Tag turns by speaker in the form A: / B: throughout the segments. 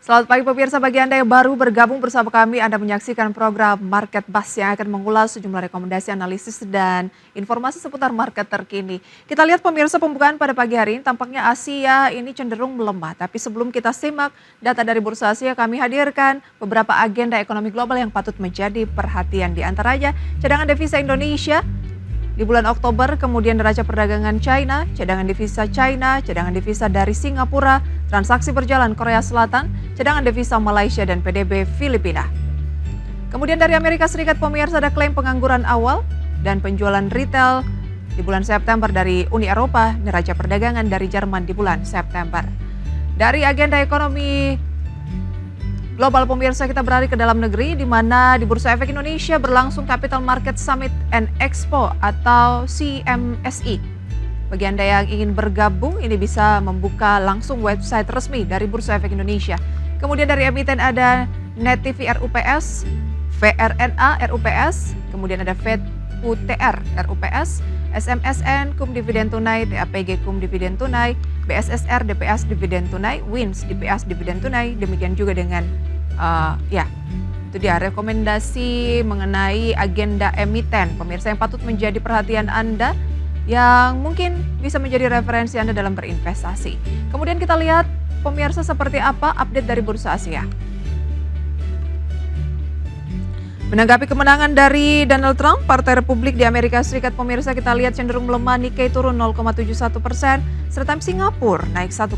A: Selamat pagi pemirsa, bagi Anda yang baru bergabung bersama kami, Anda menyaksikan program Market Buzz yang akan mengulas sejumlah rekomendasi analisis dan informasi seputar market terkini. Kita lihat pemirsa, pembukaan pada pagi hari ini tampaknya Asia ini cenderung melemah. Tapi sebelum kita simak data dari Bursa Asia, kami hadirkan beberapa agenda ekonomi global yang patut menjadi perhatian. Di antaranya cadangan devisa Indonesia di bulan Oktober, kemudian neraca perdagangan China, cadangan devisa dari Singapura, transaksi berjalan Korea Selatan, cadangan devisa Malaysia dan PDB Filipina. Kemudian dari Amerika Serikat, pemirsa, ada klaim pengangguran awal dan penjualan retail di bulan September dari Uni Eropa, neraca perdagangan dari Jerman di bulan September. Dari agenda ekonomi global pemirsa, kita beralih ke dalam negeri, di mana di Bursa Efek Indonesia berlangsung Capital Market Summit and Expo atau CMSI. Bagi Anda yang ingin bergabung, ini bisa membuka langsung website resmi dari Bursa Efek Indonesia. Kemudian dari emiten ada Net TV RUPS, VRNA RUPS, kemudian ada FED UTR RUPS, SMSN KUM Dividen Tunai, TAPG KUM Dividen Tunai, BSSR DPS Dividen Tunai, WINS DPS Dividen Tunai. Demikian juga dengan itu dia rekomendasi mengenai agenda emiten pemirsa yang patut menjadi perhatian Anda, yang mungkin bisa menjadi referensi Anda dalam berinvestasi. Kemudian kita lihat pemirsa seperti apa update dari Bursa Asia. Menanggapi kemenangan dari Donald Trump, Partai Republik di Amerika Serikat, pemirsa, kita lihat cenderung melemah. Nikkei turun 0,71%, serta Singapura naik 1,2%.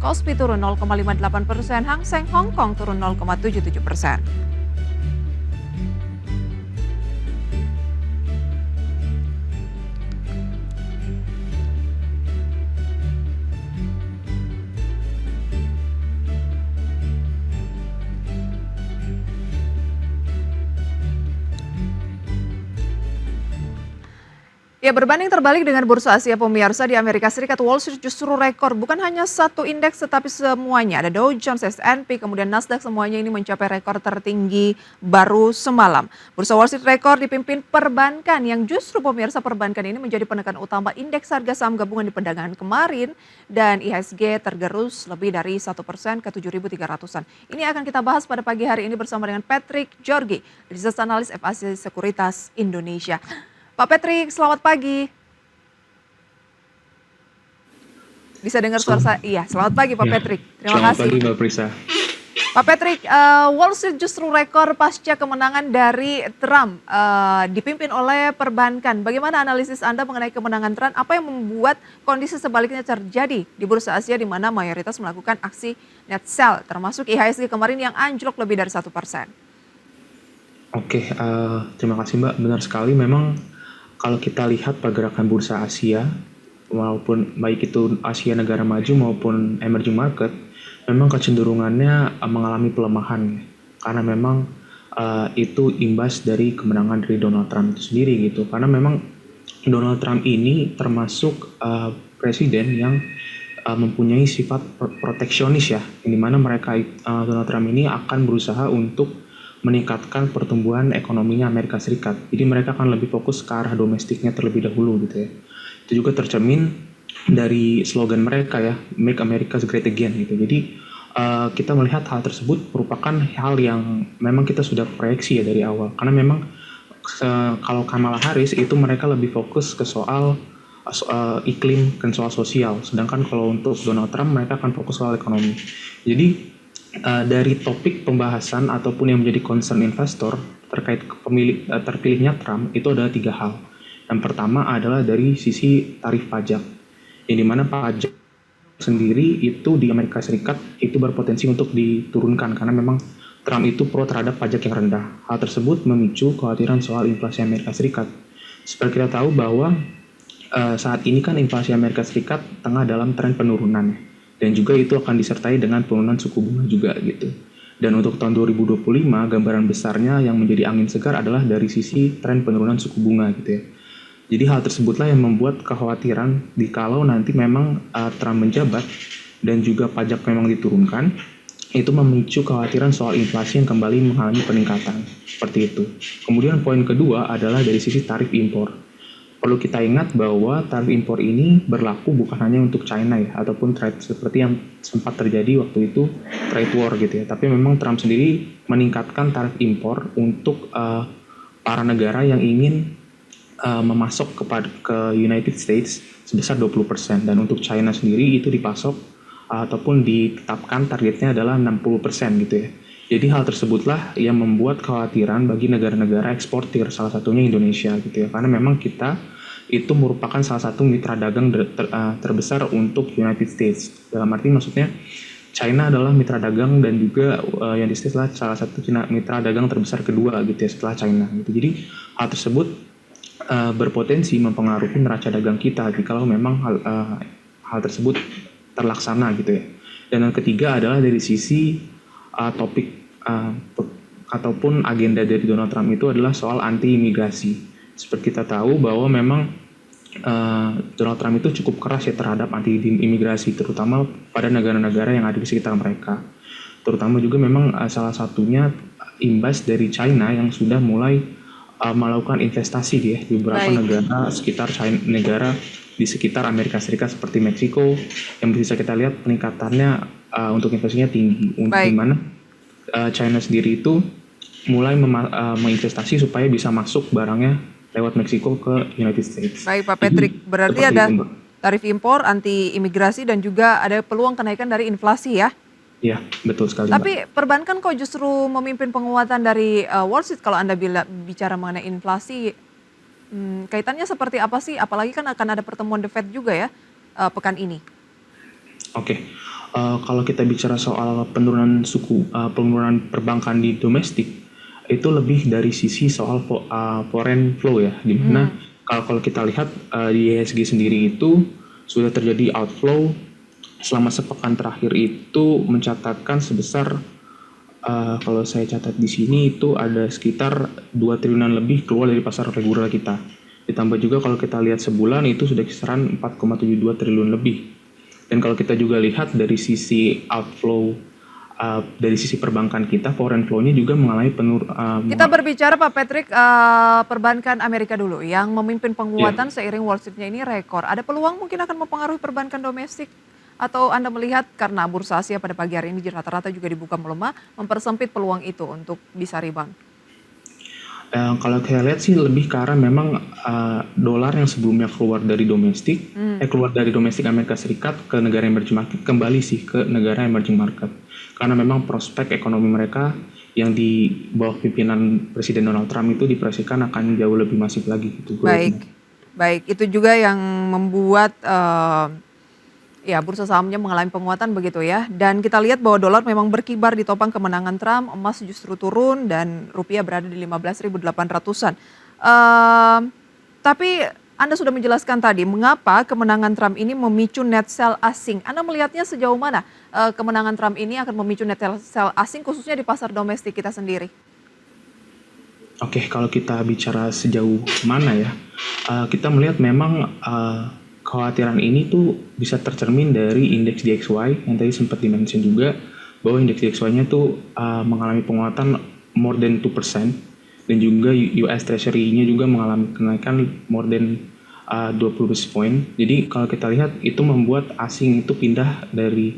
A: Kospi turun 0,58%, Hang Seng Hong Kong turun 0,77%. Ya, berbanding terbalik dengan Bursa Asia pemirsa, di Amerika Serikat Wall Street justru rekor. Bukan hanya satu indeks tetapi semuanya. Ada Dow Jones, S&P, kemudian Nasdaq, semuanya ini mencapai rekor tertinggi baru semalam. Bursa Wall Street rekor dipimpin perbankan, yang justru pemirsa perbankan ini menjadi penekan utama indeks harga saham gabungan di perdagangan kemarin, dan IHSG tergerus lebih dari 1% ke 7.300-an. Ini akan kita bahas pada pagi hari ini bersama dengan Patrick Georgi, Research Analyst FAC Sekuritas Indonesia. Pak Patrick, selamat pagi. Bisa dengar suara saya? Iya, selamat pagi Pak Patrick. Terima kasih.
B: Selamat pagi Mbak Prisa.
A: Pak Patrick, Wall Street justru rekor pasca kemenangan dari Trump, dipimpin oleh perbankan. Bagaimana analisis Anda mengenai kemenangan Trump? Apa yang membuat kondisi sebaliknya terjadi di Bursa Asia, di mana mayoritas melakukan aksi net sell, termasuk IHSG kemarin yang anjlok lebih dari 1%?
B: Oke, terima kasih Mbak. Benar sekali, memang kalau kita lihat pergerakan bursa Asia, walaupun baik itu Asia negara maju maupun emerging market, memang kecenderungannya mengalami pelemahan. Karena memang itu imbas dari kemenangan dari Donald Trump itu sendiri gitu. Karena memang Donald Trump ini termasuk presiden yang mempunyai sifat proteksionis ya, di mana Donald Trump ini akan berusaha untuk meningkatkan pertumbuhan ekonominya Amerika Serikat. Jadi mereka akan lebih fokus ke arah domestiknya terlebih dahulu gitu ya. Itu juga tercermin dari slogan mereka ya, Make America Great Again gitu. Jadi kita melihat hal tersebut merupakan hal yang memang kita sudah proyeksi ya dari awal. Karena memang kalau Kamala Harris itu mereka lebih fokus ke soal iklim dan soal sosial. Sedangkan kalau untuk Donald Trump mereka akan fokus soal ekonomi. Jadi dari topik pembahasan ataupun yang menjadi concern investor terkait terpilihnya Trump itu adalah 3 hal. Yang pertama adalah dari sisi tarif pajak, yang dimana pajak sendiri itu di Amerika Serikat itu berpotensi untuk diturunkan karena memang Trump itu pro terhadap pajak yang rendah. Hal tersebut memicu kekhawatiran soal inflasi Amerika Serikat. Seperti kita tahu bahwa saat ini kan inflasi Amerika Serikat tengah dalam tren penurunan. Dan juga itu akan disertai dengan penurunan suku bunga juga gitu. Dan untuk tahun 2025, gambaran besarnya yang menjadi angin segar adalah dari sisi tren penurunan suku bunga gitu ya. Jadi hal tersebutlah yang membuat kekhawatiran kalau nanti memang Trump menjabat dan juga pajak memang diturunkan, itu memicu kekhawatiran soal inflasi yang kembali mengalami peningkatan. Seperti itu. Kemudian poin kedua adalah dari sisi tarif impor. Perlu kita ingat bahwa tarif impor ini berlaku bukan hanya untuk China ya, ataupun trade seperti yang sempat terjadi waktu itu trade war gitu ya. Tapi memang Trump sendiri meningkatkan tarif impor untuk para negara yang ingin memasok ke United States sebesar 20%, dan untuk China sendiri itu dipasok ataupun ditetapkan targetnya adalah 60% gitu ya. Jadi hal tersebutlah yang membuat kekhawatiran bagi negara-negara eksportir, salah satunya Indonesia gitu ya. Karena memang kita itu merupakan salah satu mitra dagang terbesar untuk United States. Dalam arti maksudnya China adalah mitra dagang dan juga United States adalah salah satu mitra dagang terbesar kedua gitu ya setelah China gitu. Jadi hal tersebut berpotensi mempengaruhi neraca dagang kita jikalau memang hal tersebut terlaksana gitu ya. Dan yang ketiga adalah dari sisi topik ataupun agenda dari Donald Trump itu adalah soal anti imigrasi. Seperti kita tahu bahwa memang Donald Trump itu cukup keras ya terhadap anti imigrasi, terutama pada negara-negara yang ada di sekitar mereka. Terutama juga memang salah satunya imbas dari China yang sudah mulai melakukan investasi di beberapa negara negara di sekitar Amerika Serikat seperti Meksiko, yang bisa kita lihat peningkatannya untuk investasinya tinggi. Di mana China sendiri itu mulai menginvestasi supaya bisa masuk barangnya lewat Meksiko ke United States.
A: Baik Pak Patrick, berarti ada tarif impor, anti imigrasi, dan juga ada peluang kenaikan dari inflasi ya?
B: Iya, betul sekali.
A: Tapi perbankan kok justru memimpin penguatan dari Wall Street kalau Anda bicara mengenai inflasi, kaitannya seperti apa sih? Apalagi kan akan ada pertemuan The Fed juga ya pekan ini.
B: Oke. Kalau kita bicara soal penurunan perbankan di domestik, itu lebih dari sisi soal foreign flow ya, di mana kalau kita lihat di IHSG sendiri itu sudah terjadi outflow selama sepekan terakhir itu mencatatkan sebesar kalau saya catat di sini itu ada sekitar 2 triliunan lebih keluar dari pasar reguler kita. Ditambah juga kalau kita lihat sebulan itu sudah kisaran 4,72 triliun lebih. Dan kalau kita juga lihat dari sisi outflow, dari sisi perbankan kita, foreign flow-nya juga mengalami
A: Kita berbicara Pak Patrick, perbankan Amerika dulu yang memimpin penguatan seiring Wall Street-nya ini rekor. Ada peluang mungkin akan mempengaruhi perbankan domestik? Atau Anda melihat karena bursa Asia pada pagi hari ini rata-rata juga dibuka melemah, mempersempit peluang itu untuk bisa rebound?
B: Kalau kita lihat sih lebih ke arah memang dolar yang sebelumnya keluar dari domestik, keluar dari domestik Amerika Serikat ke negara emerging market, kembali sih ke negara emerging market. Karena memang prospek ekonomi mereka yang di bawah pimpinan Presiden Donald Trump itu diproyeksikan akan jauh lebih masif lagi gitu.
A: Baik, itu juga yang membuat bursa sahamnya mengalami penguatan begitu ya. Dan kita lihat bahwa dolar memang berkibar di topang kemenangan Trump, emas justru turun dan rupiah berada di 15.800-an. Tapi Anda sudah menjelaskan tadi mengapa kemenangan Trump ini memicu net sell asing. Anda melihatnya sejauh mana kemenangan Trump ini akan memicu net sell asing khususnya di pasar domestik kita sendiri?
B: Oke, kalau kita bicara sejauh mana ya, kita melihat memang kekhawatiran ini tuh bisa tercermin dari indeks DXY yang tadi sempat dimention juga, bahwa indeks DXY-nya tuh mengalami penguatan more than 2%, dan juga US Treasury-nya juga mengalami kenaikan more than 20 basis point. Jadi kalau kita lihat itu membuat asing itu pindah dari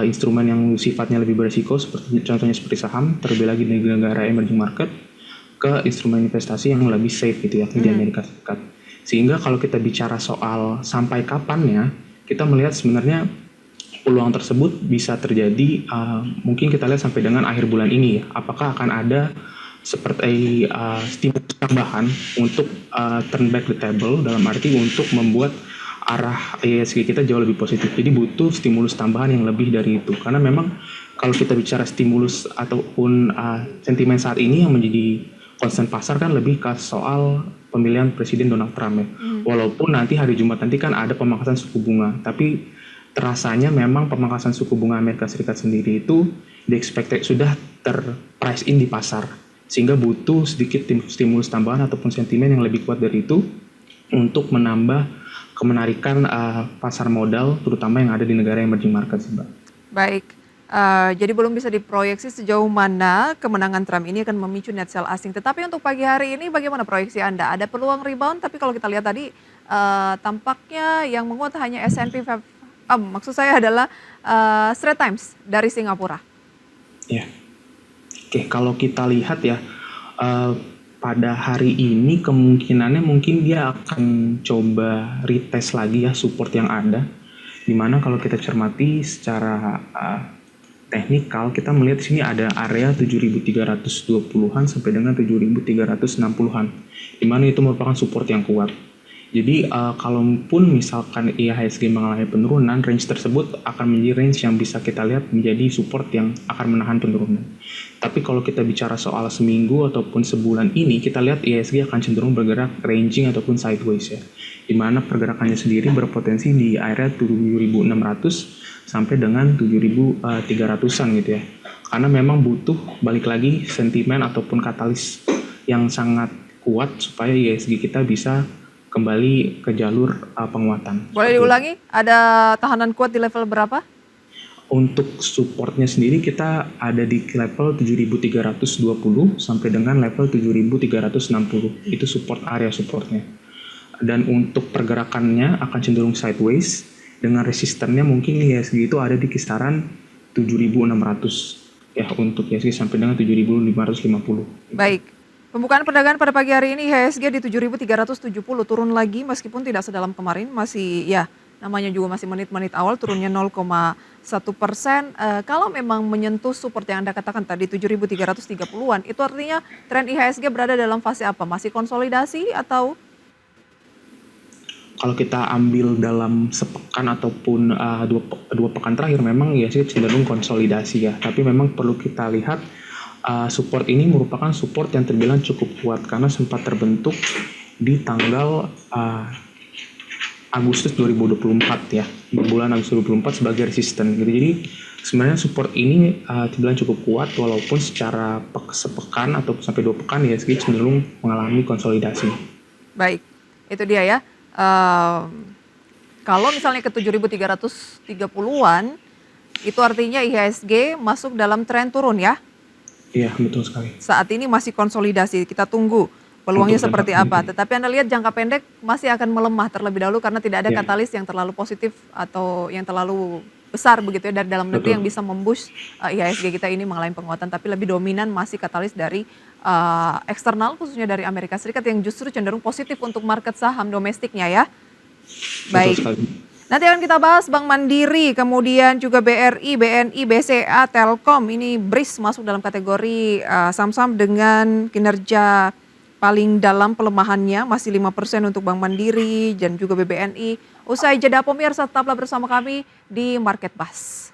B: instrumen yang sifatnya lebih berisiko, contohnya seperti saham, terlebih lagi di negara emerging market, ke instrumen investasi yang lebih safe gitu ya, di Amerika Serikat. Sehingga kalau kita bicara soal sampai kapannya, kita melihat sebenarnya peluang tersebut bisa terjadi mungkin kita lihat sampai dengan akhir bulan ini ya. Apakah akan ada seperti stimulus tambahan untuk turn back the table, dalam arti untuk membuat arah IHSG kita jauh lebih positif. Jadi butuh stimulus tambahan yang lebih dari itu. Karena memang kalau kita bicara stimulus ataupun sentimen saat ini yang menjadi concern pasar kan lebih ke soal pemilihan Presiden Donald Trump ya. Walaupun nanti hari Jumat nanti kan ada pemangkasan suku bunga, tapi terasanya memang pemangkasan suku bunga Amerika Serikat sendiri itu sudah terprice in di pasar, sehingga butuh sedikit stimulus tambahan ataupun sentimen yang lebih kuat dari itu untuk menambah kemenarikan pasar modal terutama yang ada di negara emerging market, Mbak.
A: Baik. Jadi belum bisa diproyeksi sejauh mana kemenangan Trump ini akan memicu net sell asing. Tetapi untuk pagi hari ini bagaimana proyeksi Anda? Ada peluang rebound, tapi kalau kita lihat tadi tampaknya yang menguat hanya S&P 500, maksud saya adalah Straits Times dari Singapura.
B: Ya, oke, kalau kita lihat ya, eh, pada hari ini kemungkinannya mungkin dia akan coba retest lagi ya support yang ada. Dimana kalau kita cermati secara teknikal, kita melihat di sini ada area 7.320-an sampai dengan 7.360-an, dimana itu merupakan support yang kuat. Jadi kalaupun misalkan IHSG mengalami penurunan, range tersebut akan menjadi range yang bisa kita lihat menjadi support yang akan menahan penurunan. Tapi kalau kita bicara soal seminggu ataupun sebulan ini, kita lihat IHSG akan cenderung bergerak ranging ataupun sideways ya. Di mana pergerakannya sendiri berpotensi di area 7.600 sampai dengan 7.300-an gitu ya. Karena memang butuh balik lagi sentimen ataupun katalis yang sangat kuat supaya IHSG kita bisa kembali ke jalur penguatan.
A: Boleh diulangi, ada tahanan kuat di level berapa?
B: Untuk supportnya sendiri kita ada di level 7.320 sampai dengan level 7.360. Itu support area supportnya. Dan untuk pergerakannya akan cenderung sideways dengan resistennya mungkin IHSG itu ada di kisaran 7.600 ya untuk IHSG sampai dengan 7.550.
A: Baik. Pembukaan perdagangan pada pagi hari ini IHSG di 7.370 turun lagi meskipun tidak sedalam kemarin, masih ya namanya juga masih menit-menit awal turunnya 0,1%. Kalau memang menyentuh support yang Anda katakan tadi 7.330-an, itu artinya tren IHSG berada dalam fase apa? Masih konsolidasi atau?
B: Kalau kita ambil dalam sepekan ataupun dua pekan terakhir memang IHSG cenderung konsolidasi ya, tapi memang perlu kita lihat support ini merupakan support yang terbilang cukup kuat karena sempat terbentuk di tanggal Agustus 2024 ya, bulan Agustus 2024 sebagai resisten gitu. Jadi sebenarnya support ini terbilang cukup kuat walaupun secara sepekan atau sampai 2 pekan IHSG cenderung mengalami konsolidasi.
A: Baik, itu dia ya. Kalau misalnya ke 7.330-an, itu artinya IHSG masuk dalam tren turun ya?
B: Iya, betul sekali.
A: Saat ini masih konsolidasi, kita tunggu peluangnya seperti apa. Tetapi Anda lihat jangka pendek masih akan melemah terlebih dahulu karena tidak ada katalis yang terlalu positif atau yang terlalu besar begitu ya dari dalam negeri yang bisa memboost IHSG kita ini mengalami penguatan. Tapi lebih dominan masih katalis dari eksternal khususnya dari Amerika Serikat yang justru cenderung positif untuk market saham domestiknya ya. Baik. Nanti akan kita bahas Bank Mandiri, kemudian juga BRI, BNI, BCA, Telkom. Ini BRIS masuk dalam kategori saham-saham dengan kinerja paling dalam pelemahannya, masih 5% untuk Bank Mandiri dan juga BBNI. Usai jeda pemirsa, tetaplah bersama kami di Market Buzz.